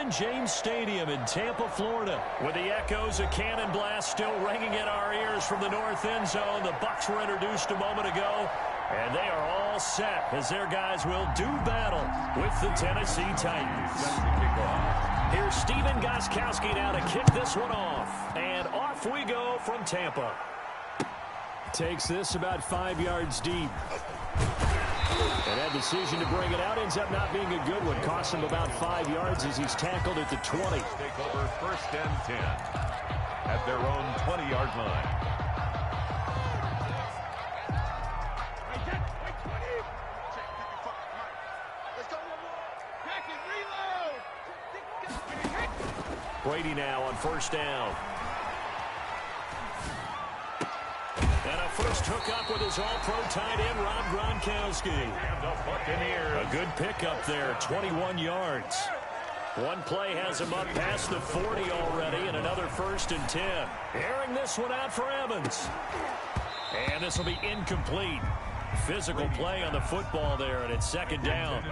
Raymond James Stadium in Tampa, Florida. With the echoes of cannon blast still ringing in our ears from the north end zone, the Bucs were introduced a moment ago, and they are all set as their guys will do battle with the Tennessee Titans. Here's Steven Gostkowski now to kick this one off, and off we go from Tampa. Takes this about 5 yards deep. And that decision to bring it out ends up not being a good one. Costs him about 5 yards as he's tackled at the 20. Take over 1st and 10 at their own 20-yard line. Brady now on 1st down. And a first hookup with his all-pro tight end, Rob Gronkowski. And the Buccaneers. A good pickup there, 21 yards. One play has him up past the 40 already, and another 1st and 10. Airing this one out for Evans. And this will be incomplete. Physical play on the football there, and it's 2nd down.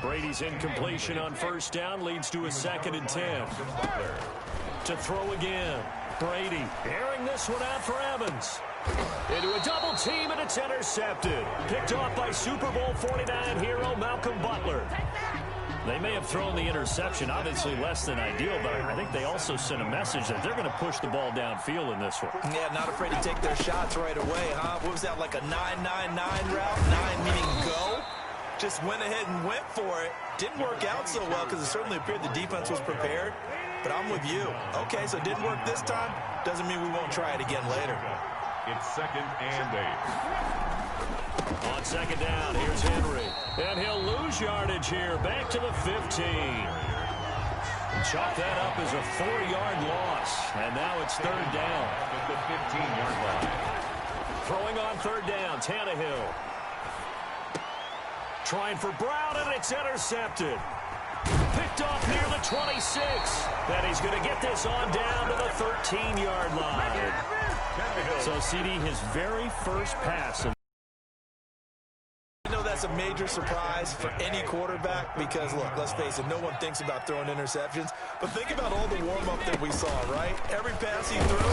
Brady's incompletion on 1st down leads to a 2nd and 10. To throw again. Brady airing this one out for Evans. Into a double team, and it's intercepted. Picked off by Super Bowl 49 hero Malcolm Butler. They may have thrown the interception, obviously less than ideal, but I think they also sent a message that they're going to push the ball downfield in this one. Yeah, not afraid to take their shots right away, huh? What was that, like a 9-9-9 route? 9 meaning go? Just went ahead and went for it. Didn't work out so well because it certainly appeared the defense was prepared. But I'm with you. Okay, so it didn't work this time. Doesn't mean we won't try it again later. It's 2nd and 8. On 2nd down, here's Henry. And he'll lose yardage here. Back to the 15. And chalk that up as a 4-yard loss. And now it's 3rd down. At the 15-yard line. Throwing on 3rd down, Tannehill. Trying for Brown, and it's intercepted. Picked off near the 26. And he's going to get this on down to the 13-yard line. So, CD, his very first pass. I know that's a major surprise for any quarterback because, look, let's face it, no one thinks about throwing interceptions. But think about all the warm-up that we saw, right? Every pass he threw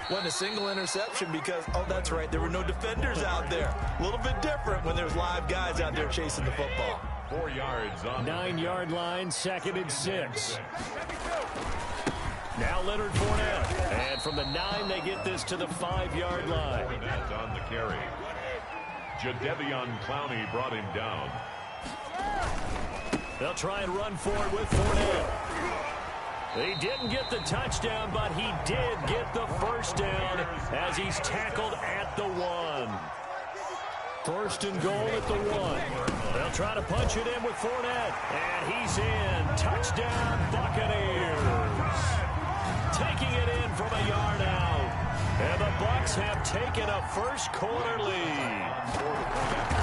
wasn't a single interception because, oh, that's right, there were no defenders out there. A little bit different when there's live guys out there chasing the football. 4 yards on 9-yard line, 2nd and 6. Now Leonard Fournette. And from the 9, they get this to the 5-yard line. Fournette on the carry. Jadeveon Clowney brought him down. They'll try and run for it with Fournette. He didn't get the touchdown, but he did get the 1st down as he's tackled at the 1. 1st and goal at the 1. They'll try to punch it in with Fournette. And he's in. Touchdown, Buccaneers. Taking it in from a yard out. And the Bucs have taken a first-quarter lead.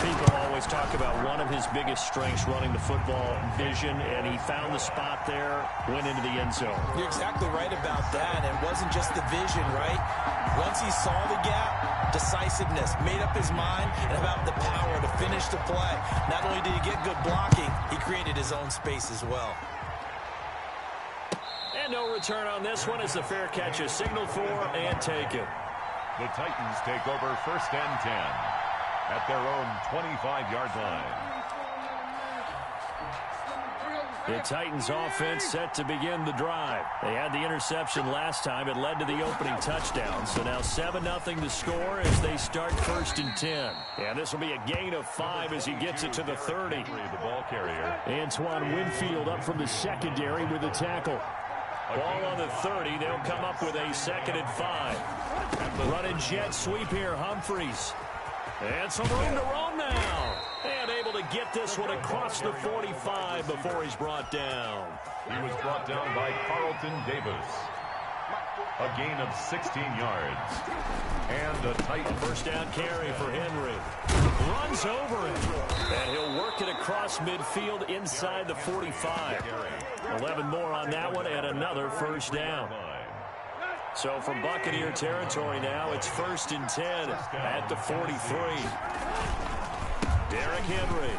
People always talk about one of his biggest strengths running the football, vision, and he found the spot there, went into the end zone. You're exactly right about that. It wasn't just the vision, right? Once he saw the gap, decisiveness, made up his mind, and about the power to finish the play. Not only did he get good blocking, he created his own space as well. And no return on this one as the fair catch is signaled for and taken. The Titans take over 1st and 10 at their own 25-yard line. The Titans offense set to begin the drive. They had the interception last time. It led to the opening touchdown. So now 7-0 to score as they start 1st and 10. And this will be a gain of 5 as he gets it to the 30. The ball carrier. Antoine Winfield up from the secondary with the tackle. Ball on the 30. They'll come up with a 2nd and 5. Running jet sweep here, Humphreys. And some room to roam now. And able to get this one across the 45 before he's brought down. He was brought down by Carlton Davis. A gain of 16 yards. And a tight 1st down carry for Henry. Runs over it. And he'll work it across midfield inside the 45. 11 more on that one and another 1st down. So from Buccaneer territory now, it's 1st and 10 at the 43. Derrick Henry.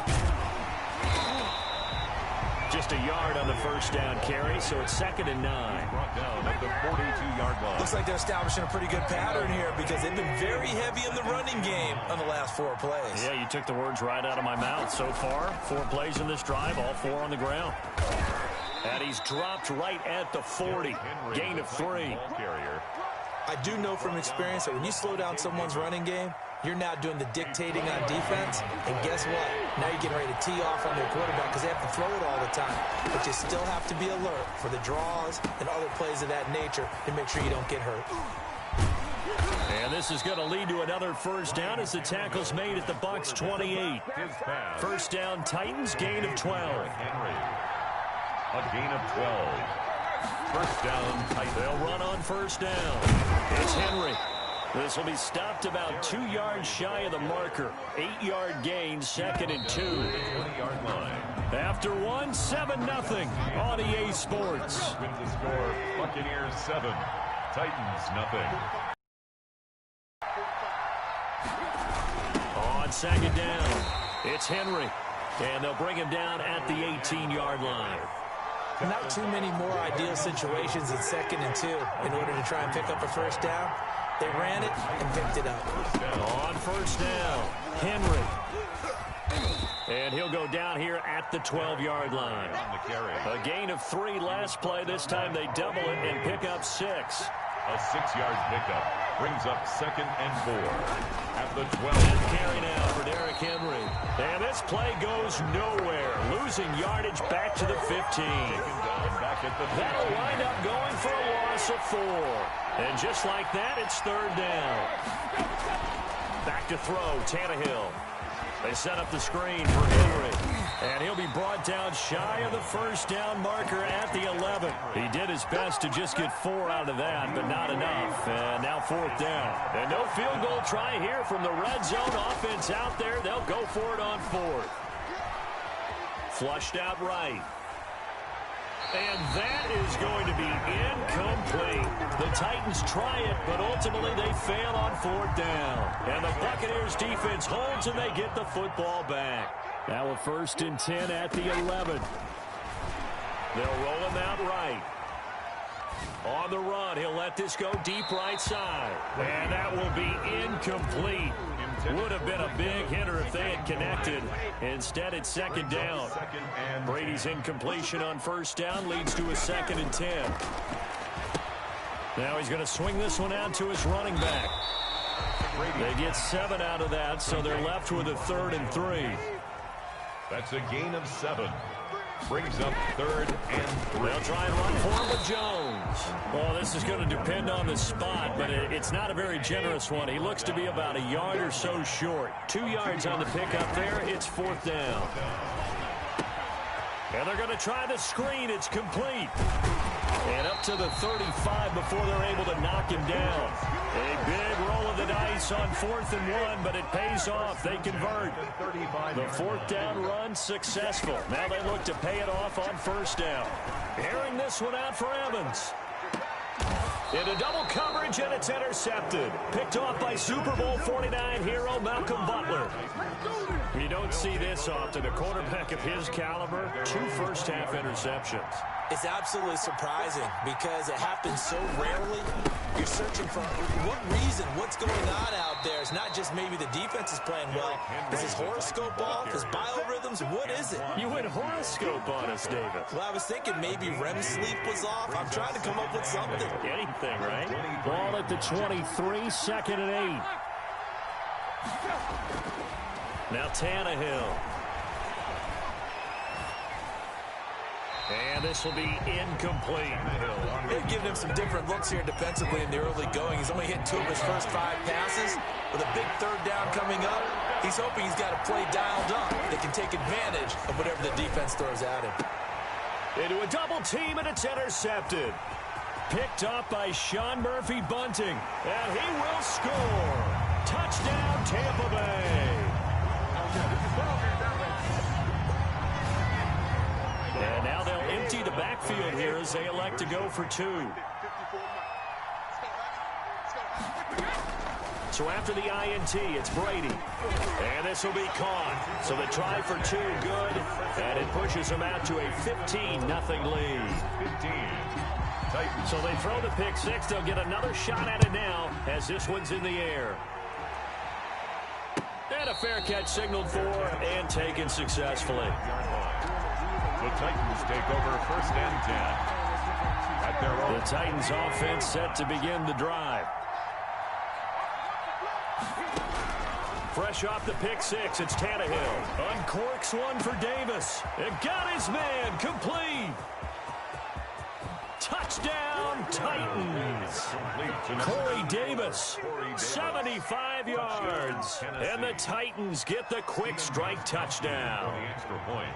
just a yard on the first down carry, so it's 2nd and 9. Brought down at the 42-yard line. Looks like they're establishing a pretty good pattern here because they've been very heavy in the running game on the last 4 plays. Yeah, you took the words right out of my mouth. So far, 4 plays in this drive, all 4 on the ground. And he's dropped right at the 40. Gain of 3. I do know from experience that when you slow down someone's running game, you're now doing the dictating on defense. And guess what? Now you're getting ready to tee off on their quarterback because they have to throw it all the time. But you still have to be alert for the draws and other plays of that nature to make sure you don't get hurt. And this is going to lead to another first down as the tackle's made at the Bucs 28. First down, Titans, gain of 12. A gain of 12. First down, Titans. They'll run on first down. It's Henry. This will be stopped about 2 yards shy of the marker. 8-yard gain, 2nd and 2. 20-yard line. After 1, 7-0 on EA Sports. Wins the score, Buccaneers 7, Titans nothing. On 2nd down, it's Henry. And they'll bring him down at the 18-yard line. Not too many more ideal situations in 2nd and 2 in order to try and pick up a first down. They ran it and picked it up. On first down, Henry. And he'll go down here at the 12-yard line. A gain of 3 last play. This time they double it and pick up 6. A 6-yard pickup brings up 2nd and 4 at the 12. Carry now for Derrick Henry. And this play goes nowhere. Losing yardage back to the 15. Back at the 15. That'll wind up going for a loss of 4. And just like that, it's 3rd down. Back to throw, Tannehill. They set up the screen for Henry. And he'll be brought down shy of the first down marker at the 11. He did his best to just get 4 out of that, but not enough. And now 4th down. And no field goal try here from the red zone offense out there. They'll go for it on 4th. Flushed out right. And that is going to be incomplete. The Titans try it, but ultimately they fail on 4th down. And the Buccaneers defense holds and they get the football back. Now a 1st and 10 at the 11. They'll roll him out right. On the run, he'll let this go deep right side. And that will be incomplete. Would have been a big hitter if they had connected. Instead, it's 2nd down. Brady's incompletion on 1st down leads to a 2nd and 10. Now he's going to swing this one out to his running back. They get 7 out of that, so they're left with a 3rd and 3. That's a gain of 7. Brings up 3rd and 3. They'll try and run for it with Jones. Well, this is going to depend on the spot, but it's not a very generous one. He looks to be about a yard or so short. 2 yards on the pickup there. It's 4th down. And they're going to try the screen. It's complete. And up to the 35 before they're able to knock him down. A big roll of the dice on 4th and 1, but it pays off. They convert. The 4th down run successful. Now they look to pay it off on 1st down. Airing this one out for Evans. Into double coverage, and it's intercepted. Picked off by Super Bowl 49 hero Malcolm Butler. You don't see this often. A quarterback of his caliber, 2 first-half interceptions. It's absolutely surprising because it happens so rarely. You're searching for what reason, what's going on out there. It's not just maybe the defense is playing well. Is his horoscope off? His biorhythms? What is it? You went horoscope on us, David. Well, I was thinking maybe REM sleep was off. I'm trying to come up with something. Anything, right? Ball at the 23, 2nd and 8. Now Tannehill. And this will be incomplete. They've given him some different looks here defensively in the early going. He's only hit 2 of his first 5 passes. With a big 3rd down coming up, he's hoping he's got a play dialed up that can take advantage of whatever the defense throws at him. Into a double team, and it's intercepted. Picked up by Sean Murphy Bunting. And he will score. Touchdown, Tampa Bay. And now they'll empty the backfield here as they elect to go for 2. So after the INT, it's Brady. And this will be caught. So the try for 2, good. And it pushes them out to a 15-0 lead. 15. Titans. So they throw the pick 6. They'll get another shot at it now as this one's in the air. And a fair catch signaled for and taken successfully. The Titans take over 1st and 10. At their own. The Titans offense set to begin the drive. Fresh off the pick 6, it's Tannehill. Uncorks one for Davis. It got his man complete. Touchdown, Titans. Corey Davis, 75 yards. And the Titans get the quick strike touchdown. The extra point.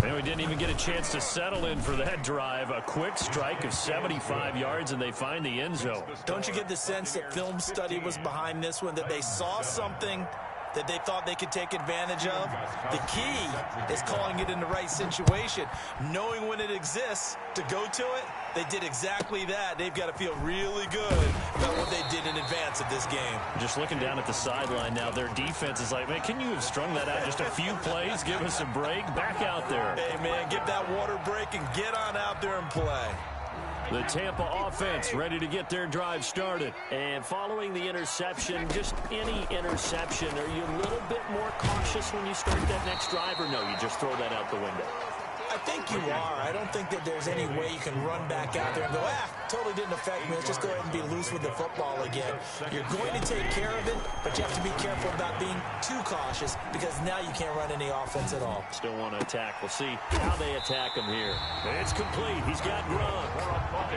And we didn't even get a chance to settle in for that drive. A quick strike of 75 yards, and they find the end zone. Don't you get the sense that film study was behind this one, that they saw something that they thought they could take advantage of? The key is calling it in the right situation, knowing when it exists to go to it. They did exactly that. They've got to feel really good about what they did in advance of this game. Just looking down at the sideline now, their defense is like, man, can you have strung that out just a few plays? Give us a break. Back out there. Hey, man, get that water break and get on out there and play. The Tampa offense ready to get their drive started. And following the interception, just any interception, are you a little bit more cautious when you start that next drive, or no, you just throw that out the window? I think you are. I don't think that there's any way you can run back out there and go, totally didn't affect me. Let's just go ahead and be loose with the football again. You're going to take care of it, but you have to be careful about being too cautious because now you can't run any offense at all. Still want to attack. We'll see how they attack him here. It's complete. He's got Gronk.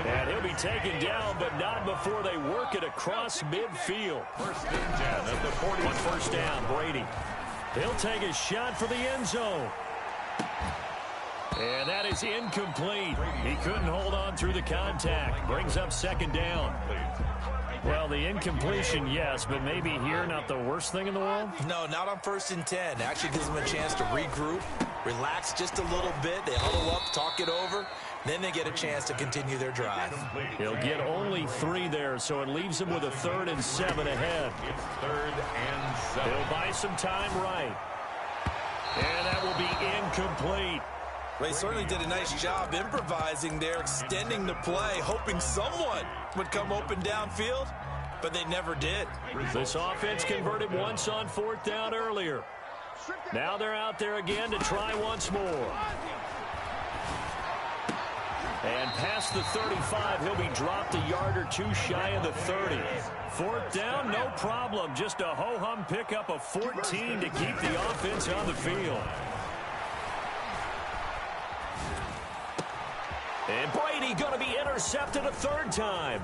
And he'll be taken down, but not before they work it across midfield. 1st and 10 at the 40. 1st down, Brady. He'll take a shot for the end zone. And that is incomplete. He couldn't hold on through the contact. Brings up 2nd down. Well, the incompletion, yes, but maybe here not the worst thing in the world? No, not on 1st and 10. Actually gives them a chance to regroup, relax just a little bit. They huddle up, talk it over. Then they get a chance to continue their drive. He'll get only 3 there, so it leaves him with a 3rd and 7 ahead. It's 3rd and 7. He'll buy some time right. And that will be incomplete. They certainly did a nice job improvising there, extending the play, hoping someone would come open downfield, but they never did. This offense converted once on 4th down earlier. Now they're out there again to try once more. And past the 35, he'll be dropped a yard or 2 shy of the 30. 4th down, no problem. Just a ho-hum pickup of 14 to keep the offense on the field. And Brady going to be intercepted a 3rd time.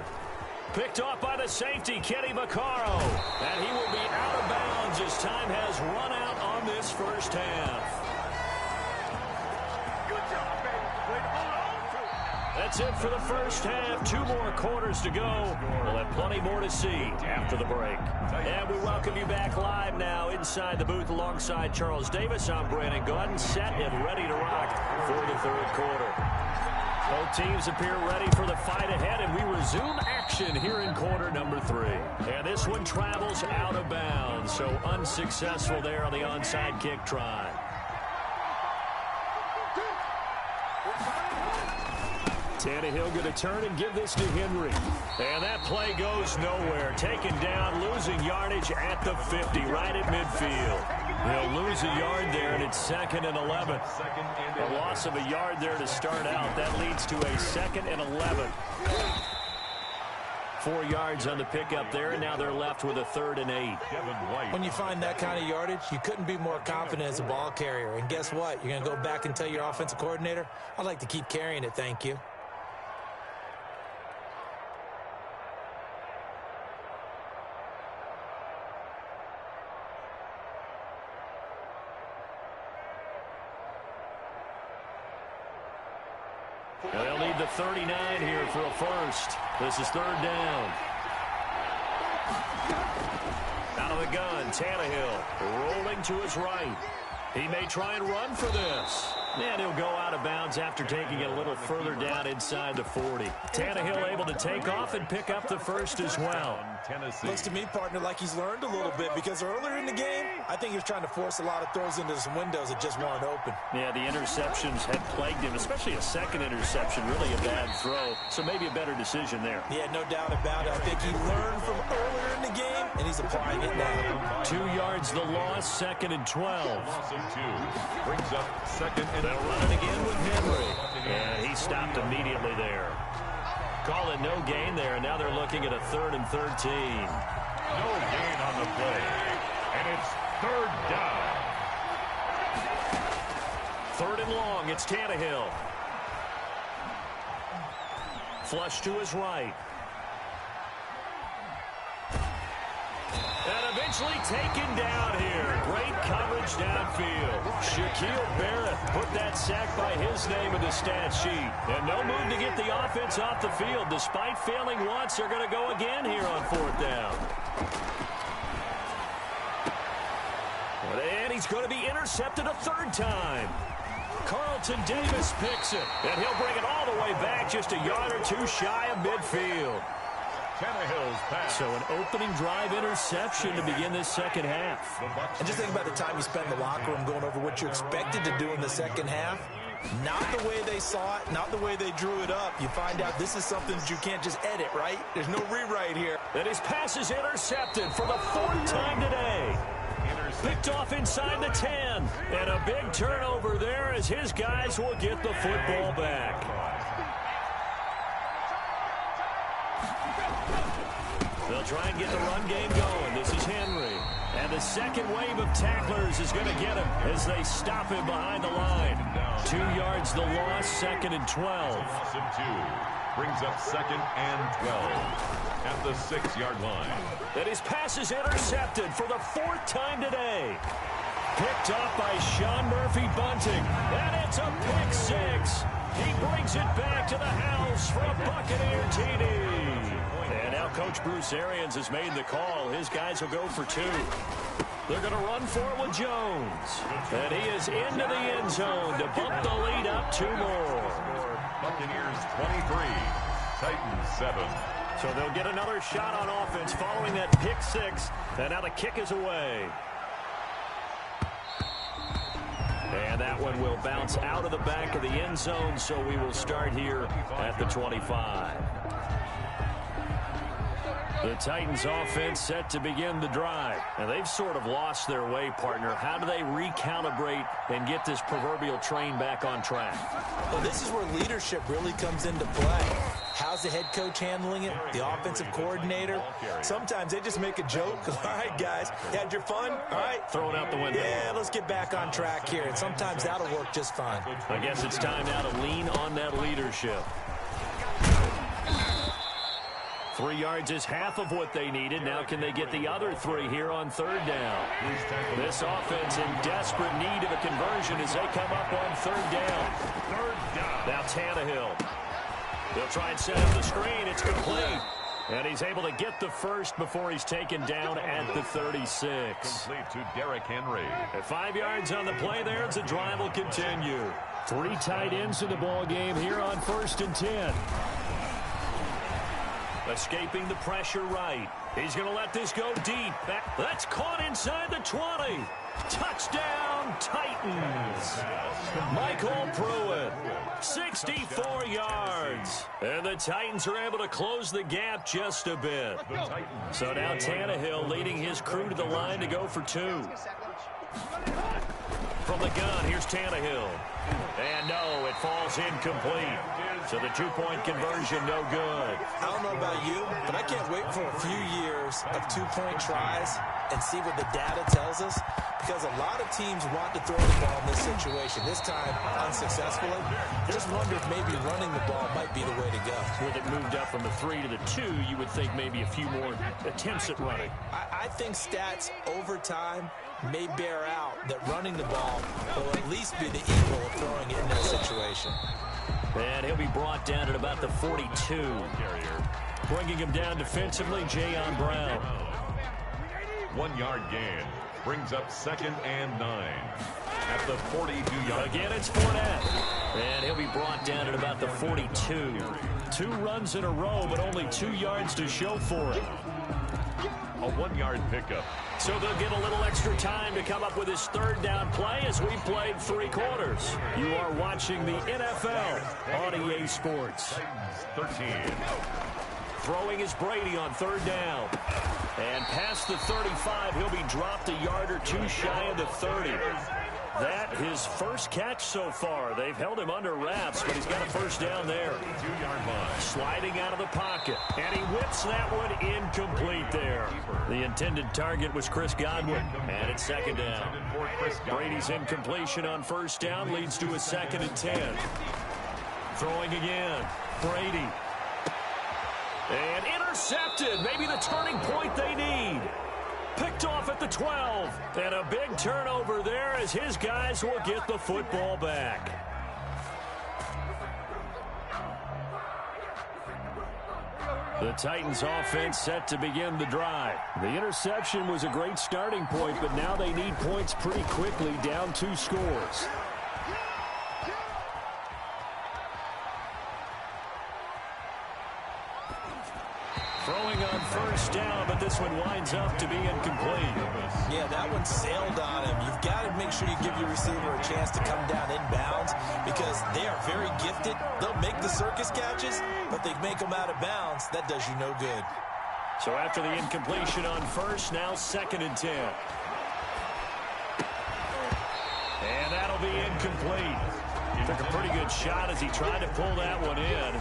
Picked off by the safety, Kenny Vaccaro. And he will be out of bounds as time has run out on this 1st half. That's it for the 1st half. 2 more quarters to go. We'll have plenty more to see after the break. And we welcome you back live now inside the booth alongside Charles Davis. I'm Brandon Gaudin, set and ready to rock for the 3rd quarter. Both teams appear ready for the fight ahead, and we resume action here in quarter number 3. And this one travels out of bounds, so unsuccessful there on the onside kick try. Tannehill going to turn and give this to Henry. And that play goes nowhere. Taken down, losing yardage at the 50, right at midfield. They'll lose a yard there, and it's 2nd and 11. A loss of a yard there to start out. That leads to a 2nd and 11. 4 yards on the pickup there, and now they're left with a 3rd and 8. When you find that kind of yardage, you couldn't be more confident as a ball carrier. And guess what? You're going to go back and tell your offensive coordinator, I'd like to keep carrying it, thank you. They'll need the 39 here for a first. This is 3rd down. Out of the gun, Tannehill rolling to his right. He may try and run for this. And he'll go out of bounds after taking it a little further down inside the 40. Tannehill able to take off and pick up the first as well. Looks to me, partner, like he's learned a little bit because earlier in the game, I think he was trying to force a lot of throws into some windows that just weren't open. Yeah, the interceptions had plagued him, especially a second interception, really a bad throw. So maybe a better decision there. Yeah, no doubt about it. I think he learned from earlier in the game, and he's applying it now. 2 yards the loss, 2nd and 12. Loss of 2. Brings up 2nd and They'll run it again with Henry. And he stopped immediately there. Call it no gain there, and now they're looking at a 3rd and 13. No gain on the play. And it's 3rd down. 3rd and long, it's Tannehill. Flush to his right. And eventually taken down here. Great coverage downfield. Shaquille Barrett put that sack by his name in the stat sheet. And no move to get the offense off the field. Despite failing once, they're going to go again here on 4th down. And he's going to be intercepted a 3rd time. Carlton Davis picks it. And he'll bring it all the way back just a yard or 2 shy of midfield. Tannehill's pass. So an opening drive interception to begin this second half. And just think about the time you spent in the locker room going over what you expected to do in the second half. Not the way they saw it, not the way they drew it up. You find out this is something that you can't just edit, right? There's no rewrite here. And his pass is intercepted for the 4th time today. Picked off inside the 10. And a big turnover there as his guys will get the football back. They'll try and get the run game going. This is Henry. And the second wave of tacklers is going to get him as they stop him behind the line. 2 yards the loss, 2nd and 12. Loss of 2. Brings up 2nd and 12 at the 6-yard line. And his pass is intercepted for the 4th time today. Picked up by Sean Murphy-Bunting. And it's a pick 6. He brings it back to the house for a Buccaneer TD. And now Coach Bruce Arians has made the call. His guys will go for 2. They're going to run for it with Jones. And he is into the end zone to bump the lead up 2 more. Buccaneers 23, Titans 7. So they'll get another shot on offense following that pick 6. And now the kick is away. And that one will bounce out of the back of the end zone, so we will start here at the 25. The Titans offense set to begin the drive. And they've sort of lost their way, partner. How do they recalibrate and get this proverbial train back on track? Well, this is where leadership really comes into play. How's the head coach handling it? The offensive coordinator? Sometimes they just make a joke. All right, guys, you had your fun? All right. Throw it out the window. Yeah, let's get back on track here. And sometimes that'll work just fine. I guess it's time now to lean on that leadership. 3 yards is half of what they needed. Now can they get the other 3 here on 3rd down? This offense in desperate need of a conversion as they come up on 3rd down. Now Tannehill. They'll try and set up the screen. It's complete. And he's able to get the first before he's taken down at the 36. Complete to Derrick Henry. At 5 yards on the play there, as the drive will continue. 3 tight ends in the ball game here on 1st and 10. Escaping the pressure right. He's going to let this go deep. That's caught inside the 20. Touchdown, Titans. Michael Pruitt, 64 yards. And the Titans are able to close the gap just a bit. So now Tannehill leading his crew to the line to go for 2. From the gun, here's Tannehill. And no, it falls incomplete. So the 2-point conversion, no good. I don't know about you, but I can't wait for a few years of 2-point tries and see what the data tells us, because a lot of teams want to throw the ball in this situation. This time, unsuccessfully. I just wonder if maybe running the ball might be the way to go. With it moved up from the 3 to the 2, you would think maybe a few more attempts at running. I think stats over time may bear out that running the ball will at least be the equal of throwing it in this situation. And he'll be brought down at about the 42. Bringing him down defensively, Jayon Brown. 1 yard gain. Brings up 2nd and 9. at the 42-yard. Again, it's Fournette. And he'll be brought down at about the 42. 2 runs in a row, but only 2 yards to show for it. A 1-yard pickup. So they'll get a little extra time to come up with his 3rd down play as we've played 3 quarters. You are watching the NFL on EA Sports. 13. Throwing is Brady on 3rd down. And past the 35, he'll be dropped a yard or 2 shy of the 30. That his first catch so far. They've held him under wraps, but he's got a 1st down there. 2-yard line. Sliding out of the pocket. And he whips that one incomplete there. The intended target was Chris Godwin. And it's 2nd down. Brady's incompletion on 1st down leads to a 2nd and 10. Throwing again. Brady. And intercepted. Maybe the turning point they need. Picked off at the 12. And a big turnover there as his guys will get the football back. The Titans offense set to begin the drive. The interception was a great starting point, but now they need points pretty quickly, down 2 scores. Throwing on 1st down, but this one winds up to be incomplete. Yeah, that one sailed on him. You've got to make sure you give your receiver a chance to come down inbounds because they are very gifted. They'll make the circus catches, but they make them out of bounds. That does you no good. So after the incompletion on 1st, now 2nd and 10. And that'll be incomplete. Took a pretty good shot as he tried to pull that one in.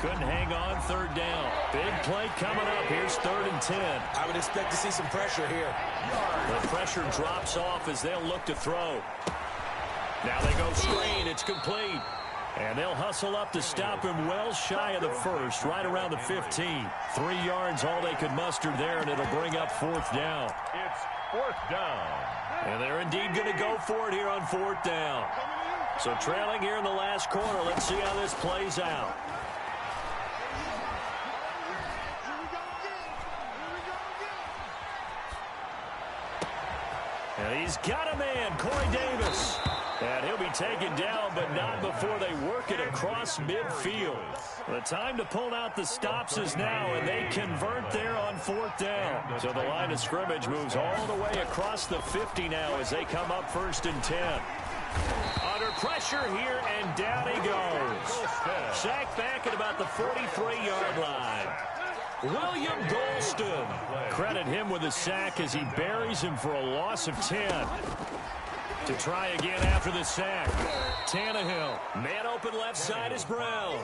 Couldn't hang on 3rd down. Big play coming up. Here's 3rd and 10. I would expect to see some pressure here. The pressure drops off as they'll look to throw. Now they go screen. It's complete. And they'll hustle up to stop him well shy of the 1st, right around the 15. 3 yards all they could muster there, and it'll bring up 4th down. It's 4th down. And they're indeed going to go for it here on 4th down. So trailing here in the last quarter. Let's see how this plays out. And he's got a man, Corey Davis. And he'll be taken down, but not before they work it across midfield. The time to pull out the stops is now, and they convert there on 4th down. So the line of scrimmage moves all the way across the 50 now as they come up 1st and 10. Under pressure here, and down he goes. Sacked back at about the 43-yard line. William Golston. Credit him with a sack as he buries him for a loss of 10. To try again after the sack. Tannehill. Man open left side is Brown.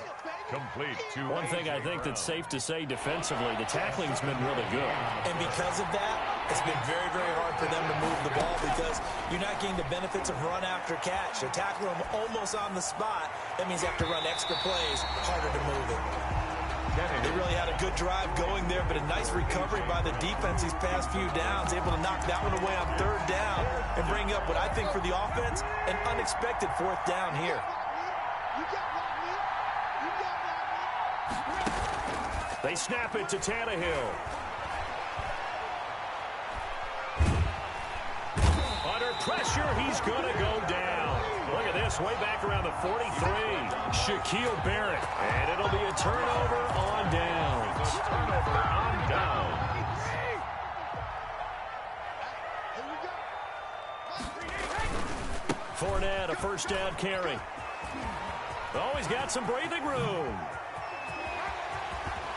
Complete to One thing I think that's safe to say defensively, the tackling's been really good. And because of that, it's been very, very hard for them to move the ball because you're not getting the benefits of run after catch. They're tackling them almost on the spot. That means they have to run extra plays, harder to move it. They really had a good drive going there, but a nice recovery by the defense these past few downs, able to knock that one away on 3rd down and bring up what I think for the offense, an unexpected 4th down here. They snap it to Tannehill. Under pressure, he's going to go down. Look at this, way back around the 43. Shaquille Barrett. And it'll be a turnover on downs. turnover on down. Fournette, a 1st down carry. Oh, he's got some breathing room.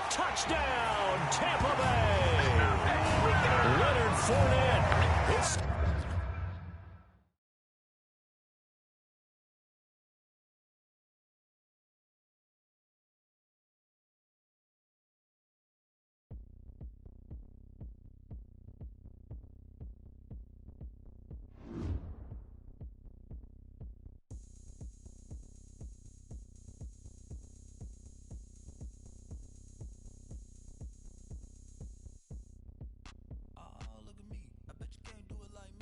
Touchdown, Tampa Bay. Leonard Fournette. It's look at me. I bet you can't do it like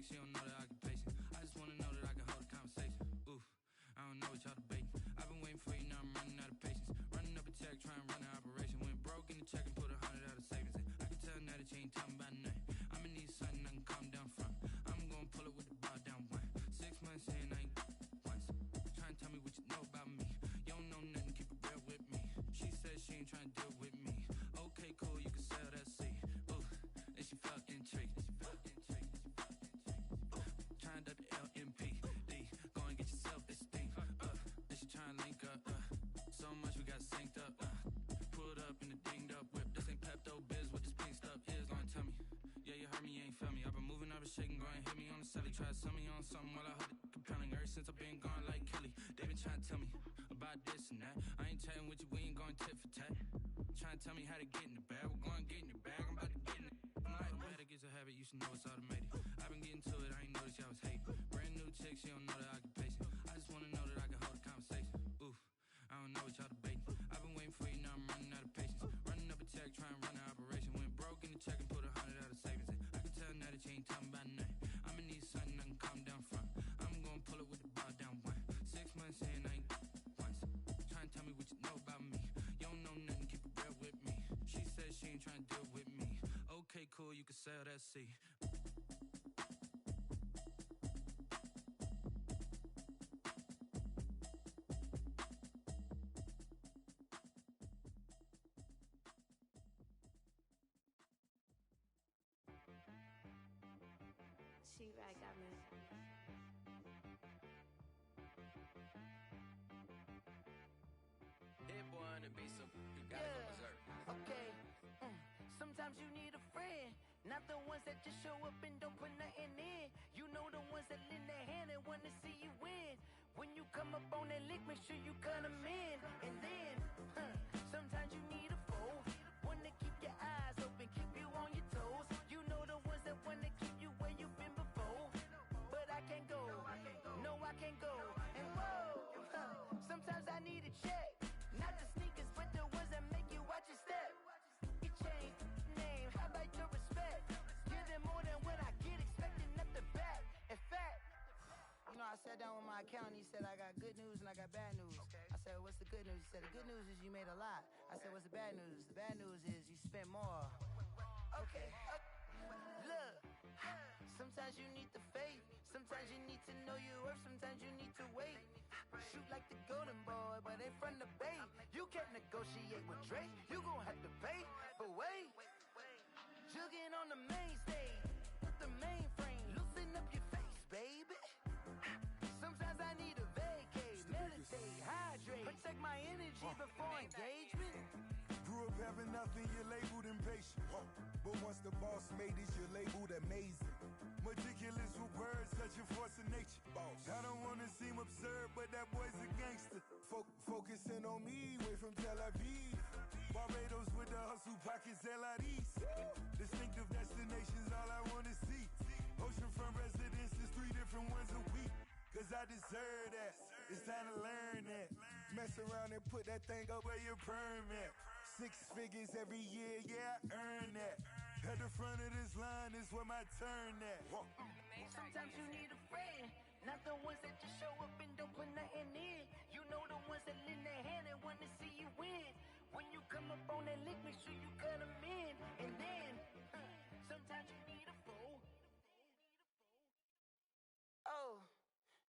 chick, she don't know that I can patience. I just wanna know that I can hold a conversation. Oof, I don't know what y'all debating. I've been waiting for you, now I'm running out of patience. Running up a check, trying to run an operation. Went broke in the check and put 100 out of savings in. I can tell now that you ain't talking about nothing. I'ma need something I can calm down from. I'm gonna pull it with the bar down one. 6 months in, I ain't once. Trying to tell me what you know about me. You don't know nothing, keep it real with me. She said she ain't trying to deal with me. Okay, cool, you can sell that seed. Ooh, and she felt intrigued. Trying up the LMPD. Go and get yourself this thing. And she trying to link up. So much we got synced up. Pulled up in the dinged up whip. This ain't Pepto Biz, what this pink stuff is. Long tell me. Yeah, you heard me, you ain't felt me. I've been moving, I've been shaking, go and hit me on the celly. Try to sell me on something while I heard it compelling. Ever since I've been gone like Kelly, they been trying to tell me about this and that. I ain't chatting with you, we ain't going tit for tat. Trying to tell me how to get in the bag. We're going to get in the bag, I'm about to get in it. I'm like, better get a habit, you should know it's automated. I've been getting to it, I ain't noticed y'all was hating. Brand new chick, she don't know that I can pace it. I just wanna know that I can hold a conversation. Oof, I don't know what y'all debating. I've been waiting for you, now I'm running out of patience. Running up a check, trying to run an operation. Went broke in the check and put 100 out of savings in. I can tell now that you ain't talking about nothing. I'ma need something I can calm down from. I'm gonna pull it with the bar down one. 6 months in, I ain't once. Trying to tell me what you know about me. You don't know nothing, keep it real with me. She said she ain't trying to deal with me. Okay, cool, you can sell that seed. She-Rag got me. Hit boy on the beat, so you gotta go berserk. Okay. Sometimes you need a friend, not the ones that just show up and don't put nothing in. You know the ones that lend their hand and wanna see you win. When you come up on that lick, make sure you cut them in. And then, sometimes you need a foe, one to keep your eyes open, keep you on your toes. You know the ones that wanna keep you where you've been before. But I can't go, no I can't go. And whoa, sometimes I need a check. Not the sneakers, but the ones that make you watch your step. You change name, how about your respect? Give them more than what I get, expecting at the back. In fact, you know, I sat down with my accountant, he said, I got good news and I got bad news. I said, what's the good news? He said, the good news is you made a lot. I said, what's the bad news? The bad news is you spent more. Okay. Look, sometimes you need the faith, sometimes you need to know your worth, sometimes you need to wait. Shoot like the golden boy, but ain't from the bay. You can't negotiate with Drake, you gon' have to pay. But wait, jugging on the main stage with the mainframe, loosen up your face, baby. Sometimes I need a vacate, meditate, hydrate, protect my energy before engagement. Grew up having nothing, you're labeled impatient. But once the boss made it, you're labeled amazing. Meticulous with words, such a force of nature. Boss. I don't wanna seem absurd, but that boy's a gangster. Focusing on me, way from Tel Aviv. Barbados with the hustle pockets, LIDs. Distinctive destinations, all I wanna see. Oceanfront residences, 3 different ones a week. Cause I deserve that, it's time to learn that. Mess around and put that thing up where your permit. 6 figures every year, yeah, I earn that. At the front of this line is where my turn at. Sometimes you need a friend, not the ones that just show up and don't put nothing in. You know the ones that lend their hand and wanna see you win. When you come up on that lick, make sure you cut them in. And then, sometimes you need a foe. Oh.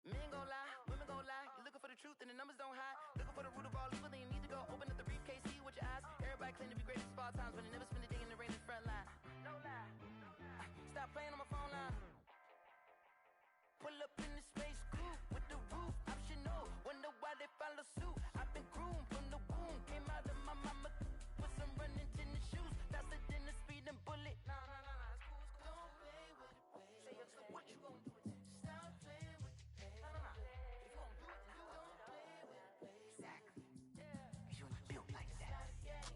Men gon' lie, women gon' lie. You're looking for the truth and the numbers don't hide. Looking for the root of all evil, then you need to go open up the briefcase, see with your eyes. Everybody claim to be greatest of all times, but they never spend a day in the rain in the front line. No lie. Stop playing on my phone line. Pull up in the space coupe with the roof optional. Wonder why they follow suit. I've been groomed from the womb. Came out of my mama with some running tennis shoes. Faster than the speeding bullet. No, it's cool, it's cool. Don't play with it, baby. Say up, so what you gon' do with it? Stop playing with it, baby. No. If you gon' do it, then you don't play with it, baby. Exactly. Yeah. Cause you ain't built like that.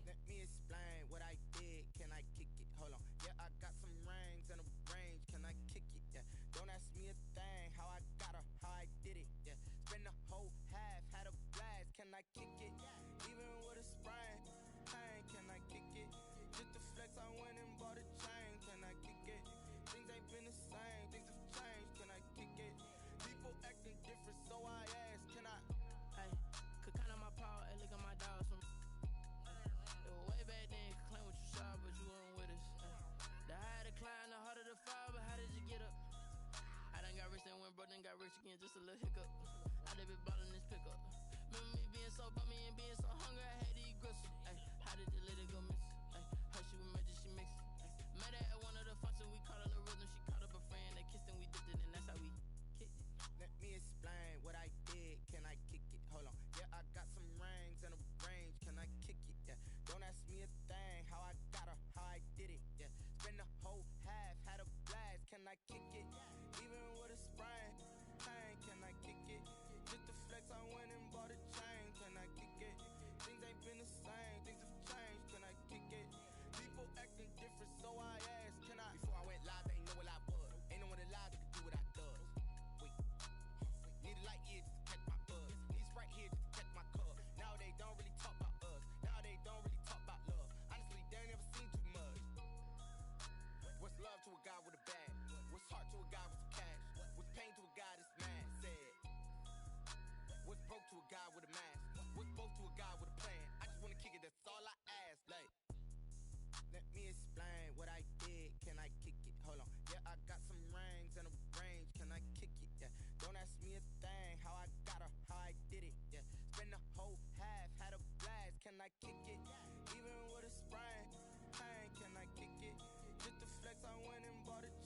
Let me explain what I did. Can I kick it? Hold on. Yeah, I got some rings and a range. Can I kick it? Yeah. Don't ask me a thing. How I got her, how I did it. Yeah. Spend the whole half, had a blast. Can I kick it? Even with a sprain. Pain, can I kick it? Just the flex, I went and bought a chain. Can I kick it? Things ain't been the same. Things have changed. I kick it? Even with a sprain, pain, can I kick it? Just to flex, I went and bought a